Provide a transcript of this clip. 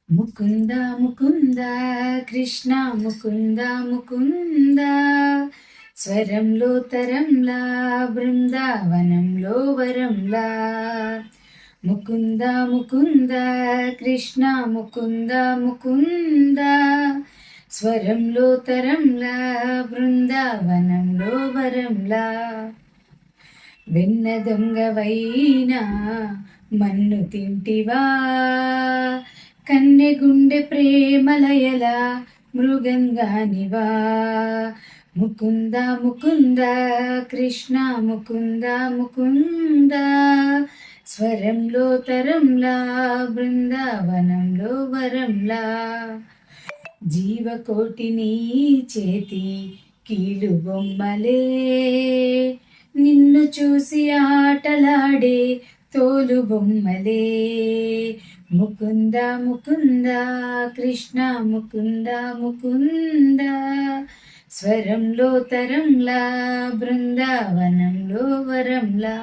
ముకుంద ముకుంద కృష్ణ ముకుంద ముకుంద స్వరంలో తరంలా బృందావనంలో వరంలా ముకుంద ముకుంద కృష్ణ ముకుంద ముకుంద స్వరంలో తరంలా బృందావనంలో వరంలా వెన్న దొంగవైనా మన్ను తింటివా కన్నె గుండె ప్రేమలయల మృగంగానివా ముకుంద ముకుంద కృష్ణ ముకుంద ముకుంద స్వరంలో తరంలా బృందావనంలో వరంలా జీవకోటి నీ చేతి కీలు బొమ్మలే నిన్ను చూసి ఆటలాడే తోలు బొమ్మలే ముకుంద ముకుంద కృష్ణ ముకుంద ముకుంద స్వరంలో తరంలా బృందావనంలో వరంలా